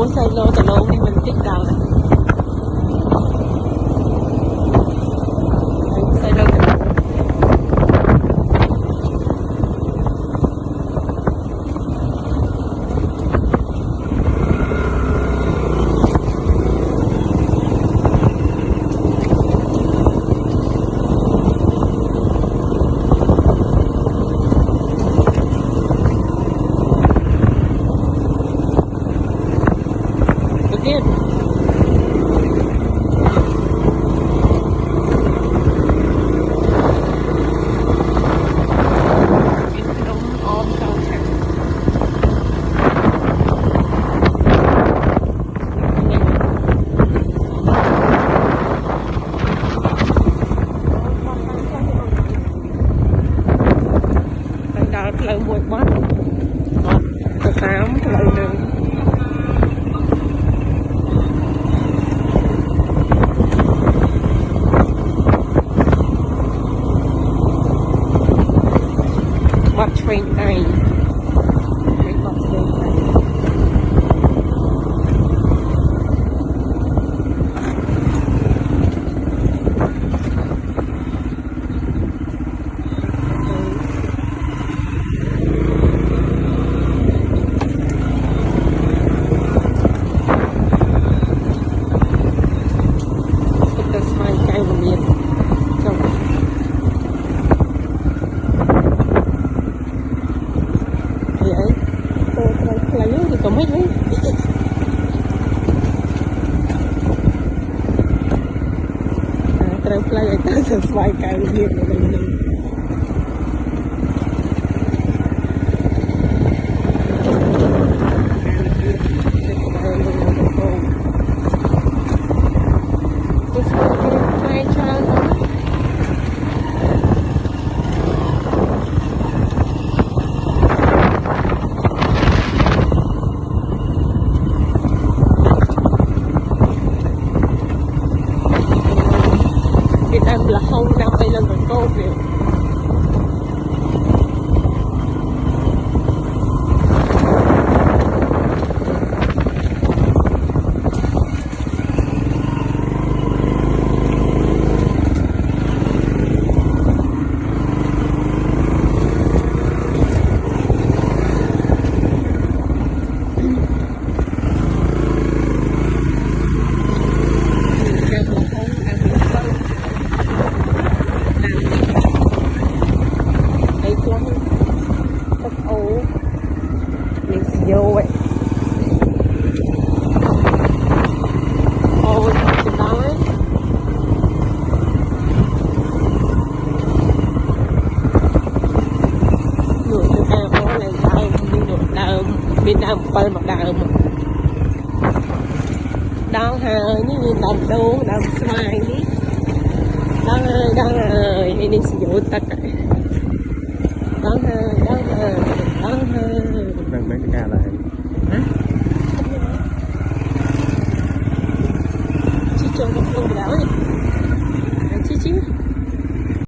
4 xây lô từ lô thì mình tích đầu này xây lôទៀតដល់ផ្លូវមួយបាត់ទៅតាមផ្លូវនឹងបាត់ឆ្វេងដៃមិនបាត់ឆ្វេងដៃก็ไม่รู้ត្រូវផ្លូវឲ្យទៅស្វាយកែវទៀតនឹងlà không năm bay lên rồi cô kìa vô vậy ôi cái đó ấy người Việt Nam có này sao như được đơm Việt Nam quay một đơm đó hơi như đầm đô đầm xoài đi đó ơi đi sử dụng tất cả đó hơi đang mấy cái ca này hả